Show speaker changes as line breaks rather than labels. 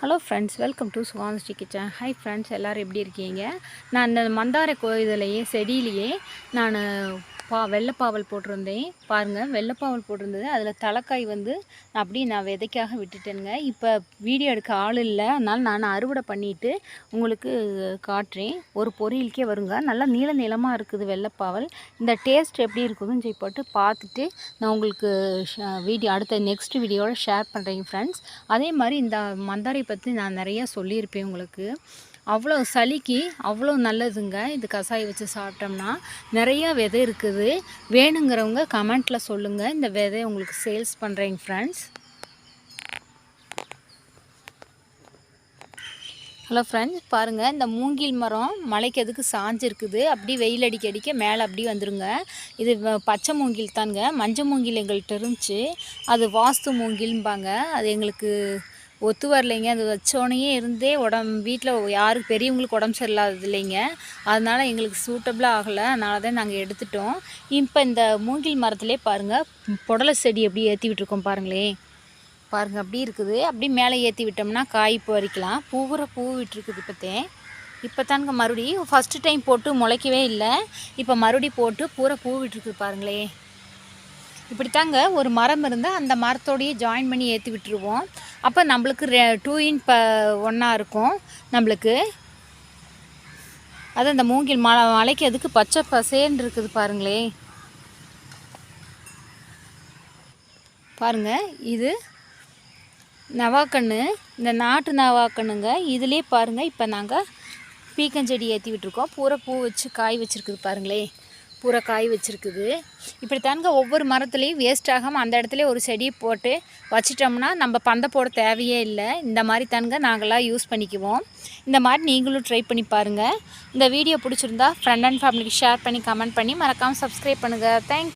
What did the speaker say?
Hello friends, welcome to Swanshree kitchen. Hi friends, எல்லோரும் எப்படி இருக்கீங்க? நான் இந்த மந்தாரை இதிலையே செடியிலேயே நான் வெள்ளைப்பாவல் போட்டிருந்தேன். பாருங்கள், வெள்ளைப்பாவல் போட்டிருந்தது. அதில் தலைக்காய் வந்து நான் விதைக்காக விட்டுட்டேனுங்க. இப்போ வீடியோ எடுக்க ஆள் இல்லை, அதனால் நான் அறுவடை பண்ணிவிட்டு உங்களுக்கு காட்டுறேன். ஒரு பொரியலுக்கே வருங்க. நல்லா நீள நீளமாக இருக்குது வெள்ளைப்பாவல். இந்த டேஸ்ட் எப்படி இருக்குதுன்னு சொல்லி போட்டு பார்த்துட்டு நான் உங்களுக்கு அடுத்த நெக்ஸ்ட் வீடியோவில் ஷேர் பண்ணுறேங்க ஃப்ரெண்ட்ஸ். அதே மாதிரி இந்த மந்தாரை பற்றி நான் நிறையா சொல்லியிருப்பேன் உங்களுக்கு. அவ்வளோ சளிக்கு அவ்வளோ நல்லதுங்க. இது கசாயம் வச்சு சாப்பிட்டோம்னா நிறையா விதை இருக்குது. வேணுங்கிறவங்க கமெண்ட்டில் சொல்லுங்கள். இந்த விதை உங்களுக்கு சேல்ஸ் பண்ணுறேங்க ஃப்ரெண்ட்ஸ். ஹலோ ஃப்ரெண்ட்ஸ், பாருங்கள், இந்த மூங்கில் மரம் மலைக்கு எதுக்கு சாஞ்சிருக்குது. அப்படி வெயில் அடிக்க அடிக்க மேலே அப்படி வந்துருங்க. இது பச்சை மூங்கில் தாங்க. மஞ்சள் மூங்கில் எங்கள்கிட்ட இருந்துச்சு. அது வாஸ்து மூங்கில்பாங்க. அது எங்களுக்கு ஒத்து வரலைங்க. அது வச்சோடனே இருந்தே வீட்டில் யாருக்கு பெரியவங்களுக்கு உடம்பு சரியில்லாதது இல்லைங்க. அதனால் எங்களுக்கு சூட்டபிளாக ஆகலை. அதனால தான் நாங்கள் எடுத்துட்டோம். இப்போ இந்த மூங்கில் மரத்துலேயே பாருங்கள், புடலை செடி எப்படி ஏற்றி விட்டுருக்கோம் பாருங்களேன். பாருங்கள், அப்படி இருக்குது. அப்படி மேலே ஏற்றி விட்டோம்னா காய் பறிக்கலாம். பூ விட்டுருக்குது. இப்போ தானுங்க மறுபடியும் ஃபஸ்ட்டு டைம் போட்டு முளைக்கவே இல்லை. இப்போ மறுபடியும் போட்டு பூ விட்டுருக்குது பாருங்களே. இப்படி தாங்க ஒரு மரம் இருந்தால் அந்த மரத்தோடையே ஜாயின் பண்ணி ஏற்றி விட்டுருவோம். அப்போ நம்மளுக்கு 2 in 1 இருக்கும் நம்மளுக்கு. அது அந்த மூங்கில் மலைக்கு அதுக்கு பச்சை பசேன்னு இருக்குது பாருங்களே. பாருங்கள், இது நவாக்கன்று, இந்த நாட்டு நவாக்கண்ணுங்க. இதுலேயே பாருங்கள், இப்போ நாங்கள் பீக்கஞ்செடி ஏற்றி விட்டுருக்கோம். பூ வச்சு காய் வச்சுருக்குது பாருங்களே. பூரா காய் வச்சுருக்குது. இப்படி தாங்க ஒவ்வொரு மரத்துலேயும் வேஸ்ட் ஆகாமல் அந்த இடத்துல ஒரு செடியை போட்டு வச்சிட்டோம்னா நம்ம பந்தை போட தேவையே இல்லை. இந்த மாதிரி தாங்க நாங்களாம் யூஸ் பண்ணிக்குவோம். இந்த மாதிரி நீங்களும் ட்ரை பண்ணி பாருங்கள். இந்த வீடியோ பிடிச்சிருந்தா ஃப்ரெண்ட் அண்ட் ஃபேமிலிக்கு ஷேர் பண்ணி கமெண்ட் பண்ணி மறக்காமல் சப்ஸ்கிரைப் பண்ணுங்கள். தேங்க்ஸ்.